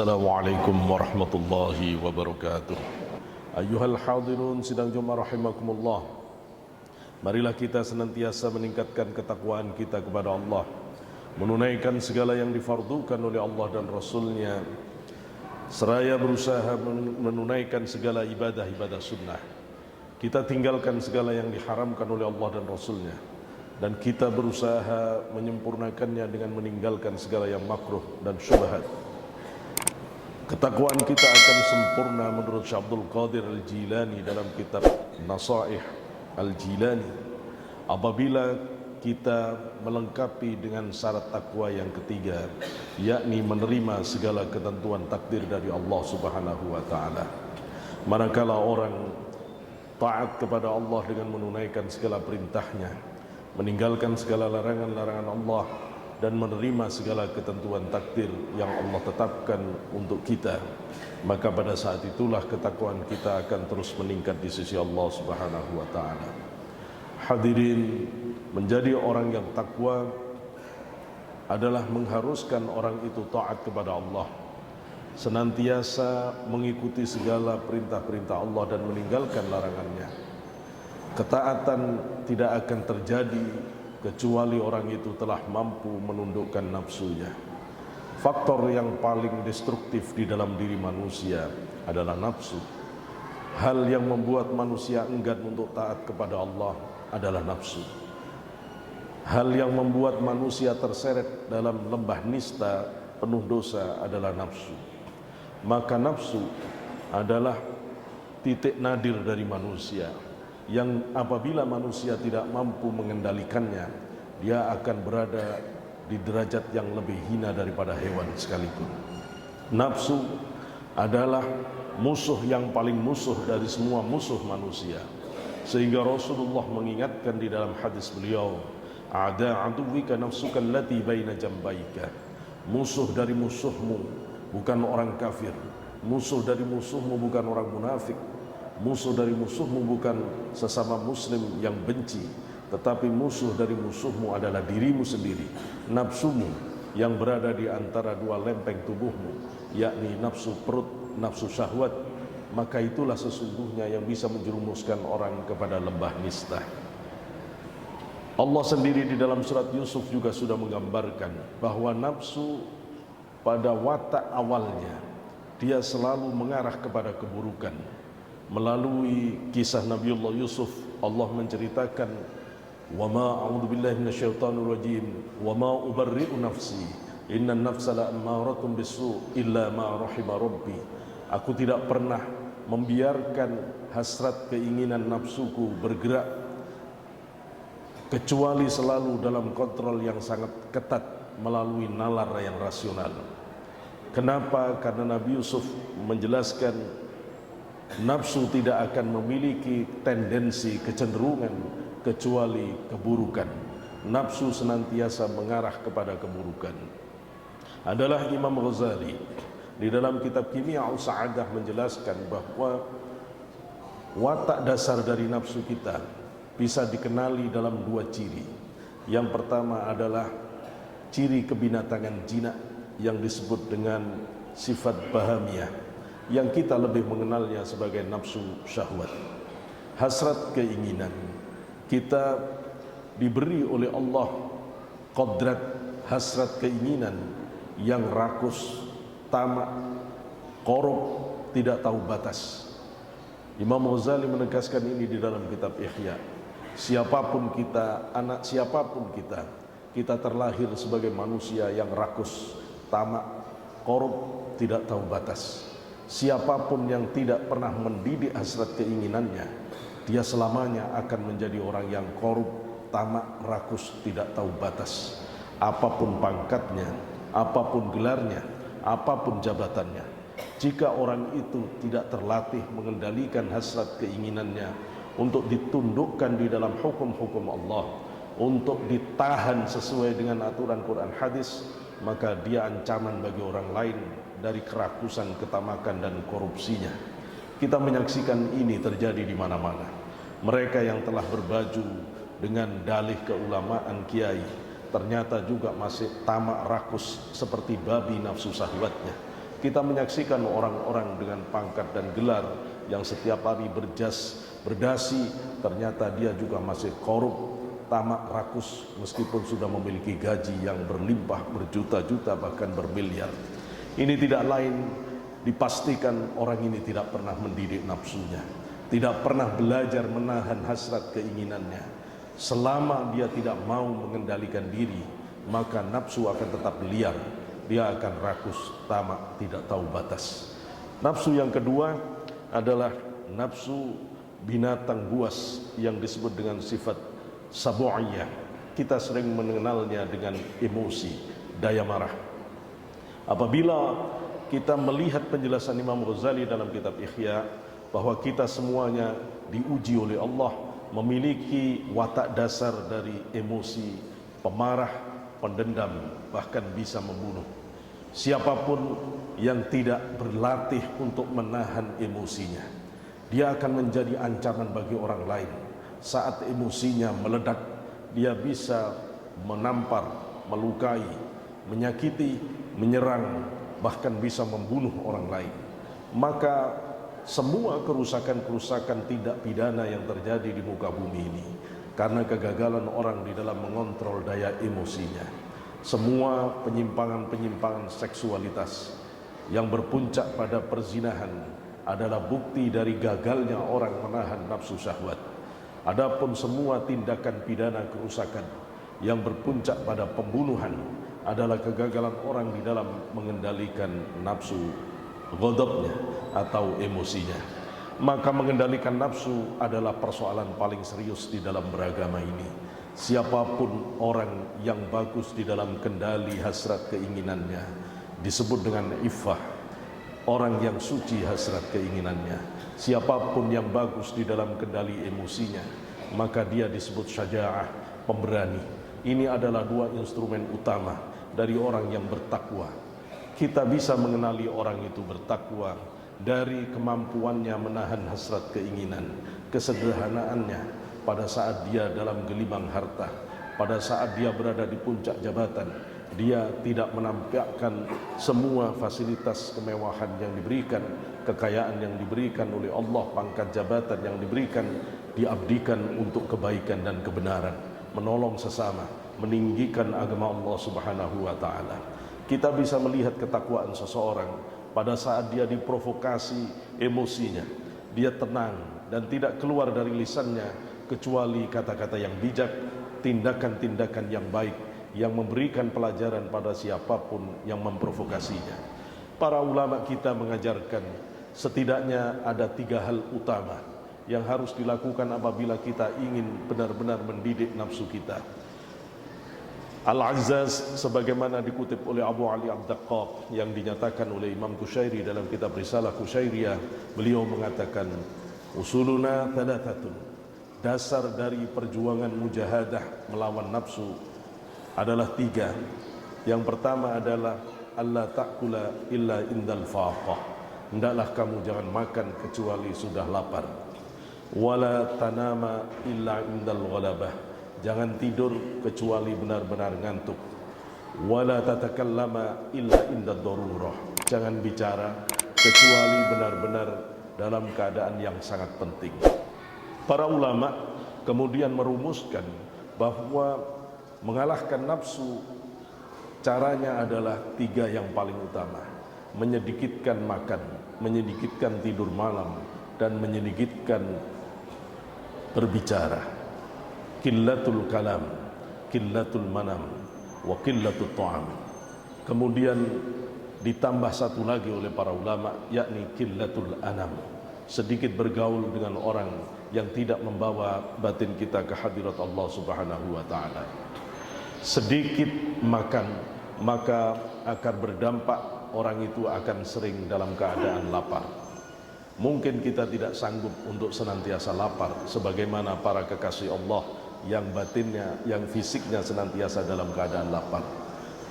Assalamualaikum warahmatullahi wabarakatuh. Ayyuhal hadirun sidang Jumat rahimakumullah. Marilah kita senantiasa meningkatkan ketakwaan kita kepada Allah, menunaikan segala yang difardukan oleh Allah dan Rasulnya, seraya berusaha menunaikan segala ibadah-ibadah sunnah. Kita tinggalkan segala yang diharamkan oleh Allah dan Rasulnya, dan kita berusaha menyempurnakannya dengan meninggalkan segala yang makruh dan syubhat. Ketakwaan kita akan sempurna menurut Syekh Abdul Qadir Al-Jilani dalam kitab Nasaih Al-Jilani apabila kita melengkapi dengan syarat takwa yang ketiga, yakni menerima segala ketentuan takdir dari Allah Subhanahu wa taala. Manakala orang taat kepada Allah dengan menunaikan segala perintahnya, meninggalkan segala larangan-larangan Allah, dan menerima segala ketentuan takdir yang Allah tetapkan untuk kita, maka pada saat itulah ketakwaan kita akan terus meningkat di sisi Allah Subhanahu wa taala. Hadirin, menjadi orang yang takwa adalah mengharuskan orang itu taat kepada Allah, senantiasa mengikuti segala perintah-perintah Allah dan meninggalkan larangannya. Ketaatan tidak akan terjadi kecuali orang itu telah mampu menundukkan nafsunya. Faktor yang paling destruktif di dalam diri manusia adalah nafsu. Hal yang membuat manusia enggan untuk taat kepada Allah adalah nafsu. Hal yang membuat manusia terseret dalam lembah nista penuh dosa adalah nafsu. Maka nafsu adalah titik nadir dari manusia, yang apabila manusia tidak mampu mengendalikannya, dia akan berada di derajat yang lebih hina daripada hewan sekalipun. Nafsu adalah musuh yang paling musuh dari semua musuh manusia, sehingga Rasulullah mengingatkan di dalam hadis beliau, "Ada aduwika nafsuka allati baina jambaika." Musuh dari musuhmu bukan orang kafir, musuh dari musuhmu bukan orang munafik, musuh dari musuhmu bukan sesama muslim yang benci, tetapi musuh dari musuhmu adalah dirimu sendiri, nafsumu yang berada di antara dua lempeng tubuhmu, yakni nafsu perut, nafsu syahwat. Maka itulah sesungguhnya yang bisa menjerumuskan orang kepada lembah nista. Allah sendiri di dalam surat Yusuf juga sudah menggambarkan bahwa nafsu pada watak awalnya dia selalu mengarah kepada keburukan. Melalui kisah Nabiullah Yusuf, Allah menceritakan, "Wa ma a'udzu billahi minasyaitonir rajim, wa ma ubarri'u nafsi, innan nafsa la'ammaratun bisu' illa ma rahima rabbi." Aku tidak pernah membiarkan hasrat keinginan nafsuku bergerak, kecuali selalu dalam kontrol yang sangat ketat melalui nalar yang rasional. Kenapa? Karena Nabi Yusuf menjelaskan nafsu tidak akan memiliki tendensi kecenderungan kecuali keburukan. Nafsu senantiasa mengarah kepada keburukan. Adalah Imam Ghazali di dalam kitab Kimya'us Sa'adah menjelaskan bahwa watak dasar dari nafsu kita bisa dikenali dalam dua ciri. Yang pertama adalah ciri kebinatangan jinak yang disebut dengan sifat bahamiyah, yang kita lebih mengenalnya sebagai nafsu syahwat. Hasrat keinginan. Kita diberi oleh Allah kodrat hasrat keinginan yang rakus, tamak, korup, tidak tahu batas. Imam Ghazali menegaskan ini di dalam kitab Ihya. Siapapun kita, anak siapapun kita terlahir sebagai manusia yang rakus, tamak, korup, tidak tahu batas. Siapapun yang tidak pernah mendidik hasrat keinginannya, dia selamanya akan menjadi orang yang korup, tamak, rakus, tidak tahu batas. Apapun pangkatnya, apapun gelarnya, apapun jabatannya, jika orang itu tidak terlatih mengendalikan hasrat keinginannya untuk ditundukkan di dalam hukum-hukum Allah, untuk ditahan sesuai dengan aturan Quran hadis, maka dia ancaman bagi orang lain dari kerakusan, ketamakan, dan korupsinya. Kita menyaksikan ini terjadi di mana-mana. Mereka yang telah berbaju dengan dalih keulamaan kiai ternyata juga masih tamak rakus seperti babi nafsu syahwatnya. Kita menyaksikan orang-orang dengan pangkat dan gelar yang setiap hari berdasi, ternyata dia juga masih korup, tamak, rakus, meskipun sudah memiliki gaji yang berlimpah, berjuta-juta, bahkan bermiliar. Ini tidak lain, dipastikan orang ini tidak pernah mendidik nafsunya, tidak pernah belajar menahan hasrat keinginannya. Selama dia tidak mau mengendalikan diri, maka nafsu akan tetap liar. Dia akan rakus, tamak, tidak tahu batas. Nafsu yang kedua adalah nafsu binatang buas yang disebut dengan sifat sabu'iyah. Kita sering mengenalnya dengan emosi, daya marah. Apabila kita melihat penjelasan Imam Ghazali dalam kitab Ihya, bahwa kita semuanya diuji oleh Allah memiliki watak dasar dari emosi, pemarah, pendendam, bahkan bisa membunuh. Siapapun yang tidak berlatih untuk menahan emosinya, dia akan menjadi ancaman bagi orang lain. Saat emosinya meledak, dia bisa menampar, melukai, menyakiti, menyerang, bahkan bisa membunuh orang lain. Maka semua kerusakan-kerusakan tindak pidana yang terjadi di muka bumi ini karena kegagalan orang di dalam mengontrol daya emosinya. Semua penyimpangan-penyimpangan seksualitas yang berpuncak pada perzinahan adalah bukti dari gagalnya orang menahan nafsu syahwat. Adapun semua tindakan pidana kerusakan yang berpuncak pada pembunuhan adalah kegagalan orang di dalam mengendalikan nafsu ghadabnya atau emosinya. Maka mengendalikan nafsu adalah persoalan paling serius di dalam beragama ini. Siapapun orang yang bagus di dalam kendali hasrat keinginannya disebut dengan iffah, orang yang suci hasrat keinginannya. Siapapun yang bagus di dalam kendali emosinya, maka dia disebut syaja'ah, pemberani. Ini adalah dua instrumen utama dari orang yang bertakwa. Kita bisa mengenali orang itu bertakwa dari kemampuannya menahan hasrat keinginan, kesederhanaannya pada saat dia dalam gelimang harta, pada saat dia berada di puncak jabatan. Dia tidak menampakkan semua fasilitas kemewahan yang diberikan, kekayaan yang diberikan oleh Allah, pangkat jabatan yang diberikan, diabdikan untuk kebaikan dan kebenaran, menolong sesama, meninggikan agama Allah Subhanahu wa taala. Kita bisa melihat ketakwaan seseorang pada saat dia diprovokasi emosinya, dia tenang dan tidak keluar dari lisannya kecuali kata-kata yang bijak, tindakan-tindakan yang baik yang memberikan pelajaran pada siapapun yang memprovokasinya. Para ulama kita mengajarkan setidaknya ada 3 hal utama yang harus dilakukan apabila kita ingin benar-benar mendidik nafsu kita. Al-Azzaz sebagaimana dikutip oleh Abu Ali Ad-Daqqaq yang dinyatakan oleh Imam Qushairi dalam kitab Risalah Qushairiyah, beliau mengatakan usuluna thalathatun, dasar dari perjuangan mujahadah melawan nafsu adalah 3. Yang pertama adalah alla ta'kula illa indal faqah, hendaklah kamu jangan makan kecuali sudah lapar. Wala tanama illa indal ghalabah, jangan tidur kecuali benar-benar ngantuk. Wala tatakallama illa indad darurah, jangan bicara kecuali benar-benar dalam keadaan yang sangat penting. Para ulama kemudian merumuskan bahwa mengalahkan nafsu caranya adalah 3 yang paling utama: menyedikitkan makan, menyedikitkan tidur malam, dan menyedikitkan berbicara. Qillatul kalam, qillatul manam, wa qillatul ta'am. Kemudian ditambah satu lagi oleh para ulama, yakni qillatul anam, sedikit bergaul dengan orang yang tidak membawa batin kita ke hadirat Allah Subhanahu wa taala. Sedikit makan, maka akan berdampak orang itu akan sering dalam keadaan lapar. Mungkin kita tidak sanggup untuk senantiasa lapar sebagaimana para kekasih Allah yang batinnya, yang fisiknya senantiasa dalam keadaan lapar.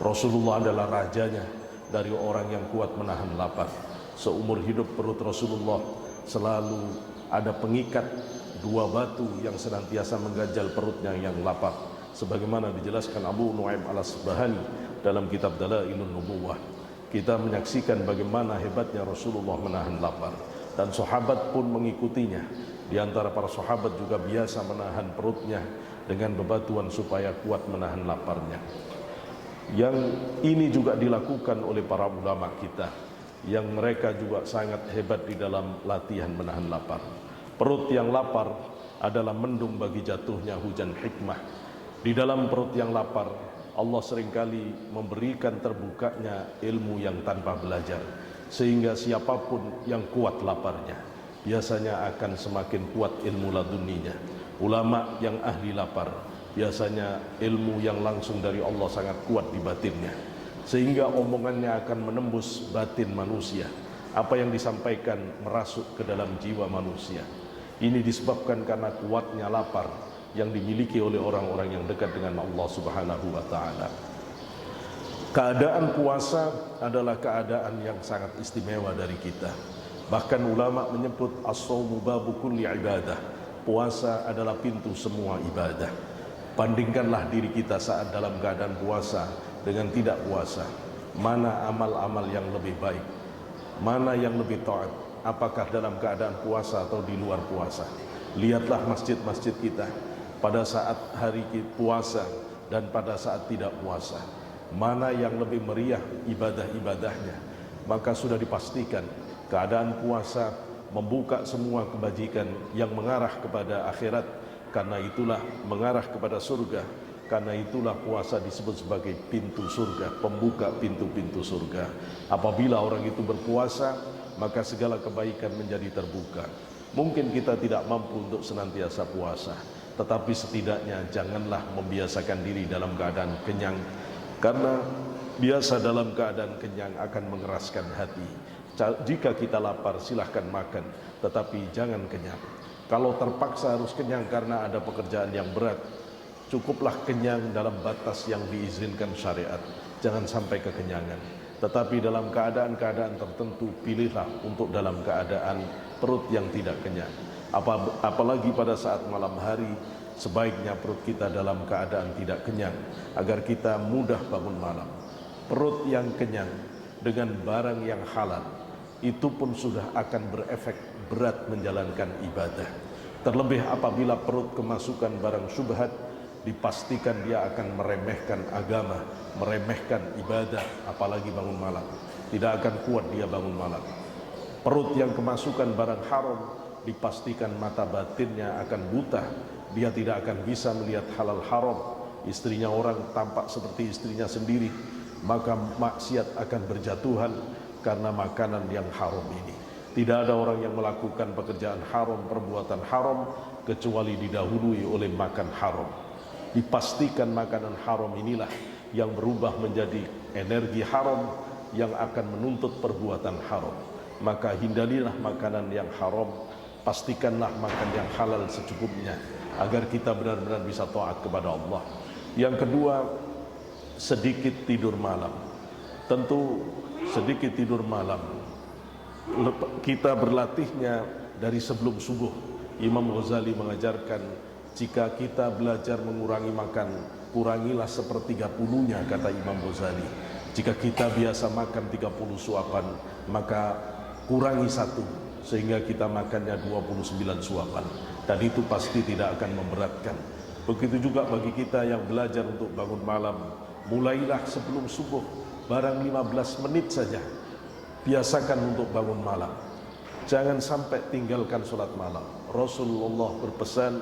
Rasulullah adalah rajanya dari orang yang kuat menahan lapar. Seumur hidup perut Rasulullah selalu ada pengikat 2 batu yang senantiasa mengganjal perutnya yang lapar, sebagaimana dijelaskan Abu Nu'aim al-Asbahani dalam kitab Dalailun Nubuwah. kita menyaksikan bagaimana hebatnya Rasulullah menahan lapar, dan sahabat pun mengikutinya. Di antara para sahabat juga biasa menahan perutnya dengan bebatuan supaya kuat menahan laparnya. Yang ini juga dilakukan oleh para ulama kita, yang mereka juga sangat hebat di dalam latihan menahan lapar. Perut yang lapar adalah mendung bagi jatuhnya hujan hikmah. Di dalam perut yang lapar, Allah seringkali memberikan terbukanya ilmu yang tanpa belajar, sehingga siapapun yang kuat laparnya biasanya akan semakin kuat ilmu laduninya. Ulama yang ahli lapar biasanya ilmu yang langsung dari Allah sangat kuat di batinnya, sehingga omongannya akan menembus batin manusia. Apa yang disampaikan merasuk ke dalam jiwa manusia. Ini disebabkan karena kuatnya lapar yang dimiliki oleh orang-orang yang dekat dengan Allah Subhanahu wa taala. Keadaan puasa adalah keadaan yang sangat istimewa dari kita. Bahkan ulama menyebut as-shaumu babu kulli ibadah. Puasa adalah pintu semua ibadah. Bandingkanlah diri kita saat dalam keadaan puasa dengan tidak puasa. Mana amal-amal yang lebih baik? Mana yang lebih taat? Apakah dalam keadaan puasa atau di luar puasa? Lihatlah masjid-masjid kita pada saat hari puasa dan pada saat tidak puasa. Mana yang lebih meriah ibadah-ibadahnya? Maka sudah dipastikan keadaan puasa membuka semua kebajikan yang mengarah kepada akhirat. Karena itulah mengarah kepada surga. Karena itulah puasa disebut sebagai pintu surga, pembuka pintu-pintu surga. Apabila orang itu berpuasa, maka segala kebaikan menjadi terbuka. Mungkin kita tidak mampu untuk senantiasa puasa, tetapi setidaknya janganlah membiasakan diri dalam keadaan kenyang. Karena biasa dalam keadaan kenyang akan mengeraskan hati. Jika kita lapar silahkan makan, tetapi jangan kenyang. Kalau terpaksa harus kenyang karena ada pekerjaan yang berat, cukuplah kenyang dalam batas yang diizinkan syariat. Jangan sampai kekenyangan. Tetapi dalam keadaan-keadaan tertentu, pilihlah untuk dalam keadaan perut yang tidak kenyang. Apalagi pada saat malam hari, sebaiknya perut kita dalam keadaan tidak kenyang, agar kita mudah bangun malam. Perut yang kenyang dengan barang yang halal, itu pun sudah akan berefek berat menjalankan ibadah. Terlebih apabila perut kemasukan barang syubhat, dipastikan dia akan meremehkan agama, meremehkan ibadah, apalagi bangun malam. Tidak akan kuat dia bangun malam. Perut yang kemasukan barang haram, dipastikan mata batinnya akan buta. Dia tidak akan bisa melihat halal haram. Istrinya orang tampak seperti istrinya sendiri, maka maksiat akan berjatuhan karena makanan yang haram ini. Tidak ada orang yang melakukan pekerjaan haram, perbuatan haram, kecuali didahului oleh makan haram. Dipastikan makanan haram inilah yang berubah menjadi energi haram yang akan menuntut perbuatan haram. Maka hindarilah makanan yang haram, pastikanlah makan yang halal secukupnya, agar kita benar-benar bisa taat kepada Allah. Yang kedua, sedikit tidur malam. Tentu sedikit tidur malam kita berlatihnya dari sebelum subuh. Imam Ghazali mengajarkan, jika kita belajar mengurangi makan, kurangilah 1/30-nya, kata Imam Ghazali. Jika kita biasa makan 30 suapan, maka kurangi 1, sehingga kita makannya 29 suapan. Dan itu pasti tidak akan memberatkan. Begitu juga bagi kita yang belajar untuk bangun malam, mulailah sebelum subuh, barang 15 menit saja. Biasakan untuk bangun malam. Jangan sampai tinggalkan sholat malam. Rasulullah berpesan,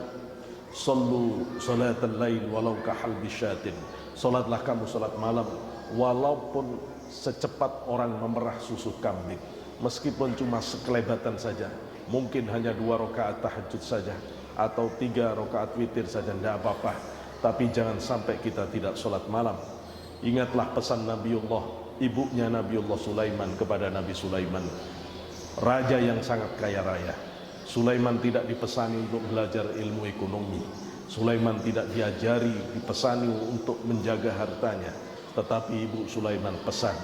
"Sallu salatal lail walau kahalbi syatin." Salatlah kamu salat malam walaupun secepat orang memerah susu kambing. Meskipun cuma sekelebatan saja, mungkin hanya 2 rakaat tahajud saja atau 3 rakaat witir saja, tidak apa-apa. Tapi jangan sampai kita tidak salat malam. Ingatlah pesan Nabiullah, ibunya Nabiullah Sulaiman kepada Nabi Sulaiman, raja yang sangat kaya raya. Sulaiman tidak dipesani untuk belajar ilmu ekonomi. Sulaiman tidak diajari, dipesani untuk menjaga hartanya. Tetapi ibu Sulaiman pesan,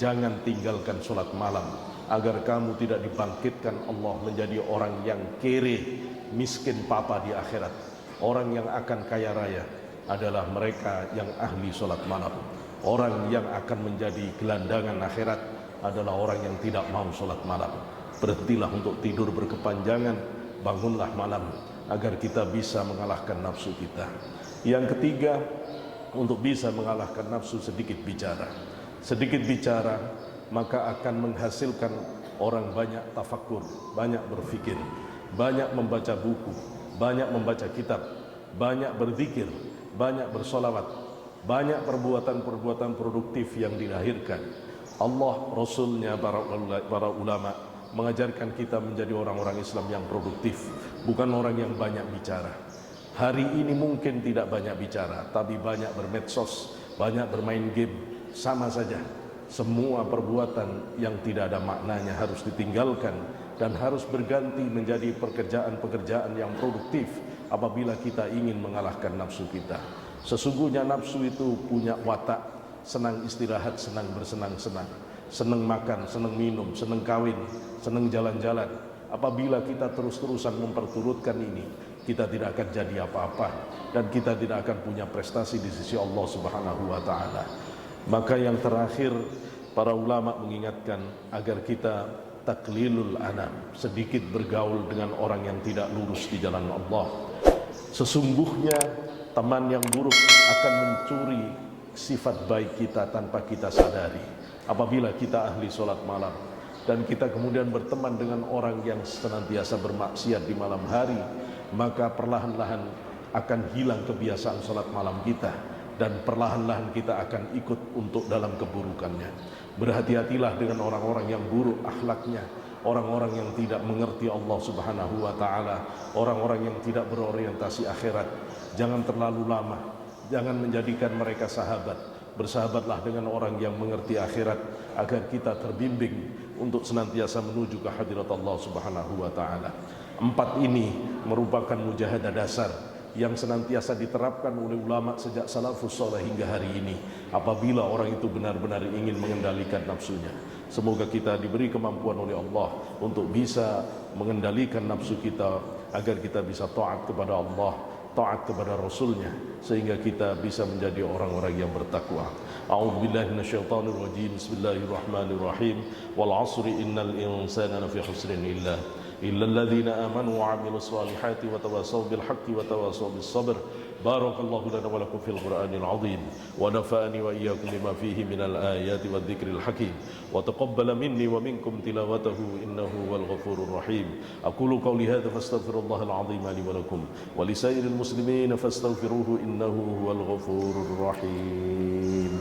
jangan tinggalkan sholat malam, agar kamu tidak dibangkitkan Allah menjadi orang yang kere, miskin papa di akhirat. Orang yang akan kaya raya adalah mereka yang ahli sholat malam. Orang yang akan menjadi gelandangan akhirat adalah orang yang tidak mau sholat malam. Berhentilah untuk tidur berkepanjangan, bangunlah malam agar kita bisa mengalahkan nafsu kita. Yang ketiga, untuk bisa mengalahkan nafsu, sedikit bicara. Sedikit bicara maka akan menghasilkan orang banyak tafakur, banyak berfikir, banyak membaca buku, banyak membaca kitab, banyak berzikir, banyak bersolawat, banyak perbuatan-perbuatan produktif yang dilahirkan. Allah, Rasulnya, para ulama mengajarkan kita menjadi orang-orang Islam yang produktif, bukan orang yang banyak bicara. Hari ini mungkin tidak banyak bicara, tapi banyak bermedsos, banyak bermain game, sama saja. Semua perbuatan yang tidak ada maknanya harus ditinggalkan dan harus berganti menjadi pekerjaan-pekerjaan yang produktif apabila kita ingin mengalahkan nafsu kita. Sesungguhnya nafsu itu punya watak, senang istirahat, senang bersenang-senang, senang makan, senang minum, senang kawin, senang jalan-jalan. Apabila kita terus-terusan memperturutkan ini, kita tidak akan jadi apa-apa dan kita tidak akan punya prestasi di sisi Allah Subhanahu wa taala. Maka yang terakhir, para ulama mengingatkan agar kita taklilul anam, sedikit bergaul dengan orang yang tidak lurus di jalan Allah. Sesungguhnya teman yang buruk akan mencuri sifat baik kita tanpa kita sadari. Apabila kita ahli sholat malam dan kita kemudian berteman dengan orang yang senantiasa bermaksiat di malam hari, maka perlahan-lahan akan hilang kebiasaan sholat malam kita dan perlahan-lahan kita akan ikut untuk dalam keburukannya. Berhati-hatilah dengan orang-orang yang buruk akhlaknya, orang-orang yang tidak mengerti Allah Subhanahu wa taala, orang-orang yang tidak berorientasi akhirat. Jangan terlalu lama, jangan menjadikan mereka sahabat. Bersahabatlah dengan orang yang mengerti akhirat agar kita terbimbing untuk senantiasa menuju ke hadirat Allah Subhanahu wa taala. 4 ini merupakan mujahadah dasar yang senantiasa diterapkan oleh ulama sejak salafus saleh hingga hari ini apabila orang itu benar-benar ingin mengendalikan nafsunya. Semoga kita diberi kemampuan oleh Allah untuk bisa mengendalikan nafsu kita agar kita bisa taat kepada Allah, taat kepada Rasulnya, sehingga kita bisa menjadi orang-orang yang bertakwa. A'udzubillahi minasyaitonir rajim. Bismillahirrahmanirrahim. Wal 'asri innal insana lafi khusrin إلا الذين آمنوا وعملوا الصالحات وتواصوا بالحق وتواصوا بالصبر. بارك الله لنا ولكم في القرآن العظيم ونفعني وإياكم بما فيه من الآيات والذكر الحكيم وتقبل مني ومنكم تلاوته إنه هو الغفور الرحيم. أقول قولي هذا فاستغفر الله العظيم لي ولكم ولسائر المسلمين فاستغفروه إنه هو الغفور الرحيم.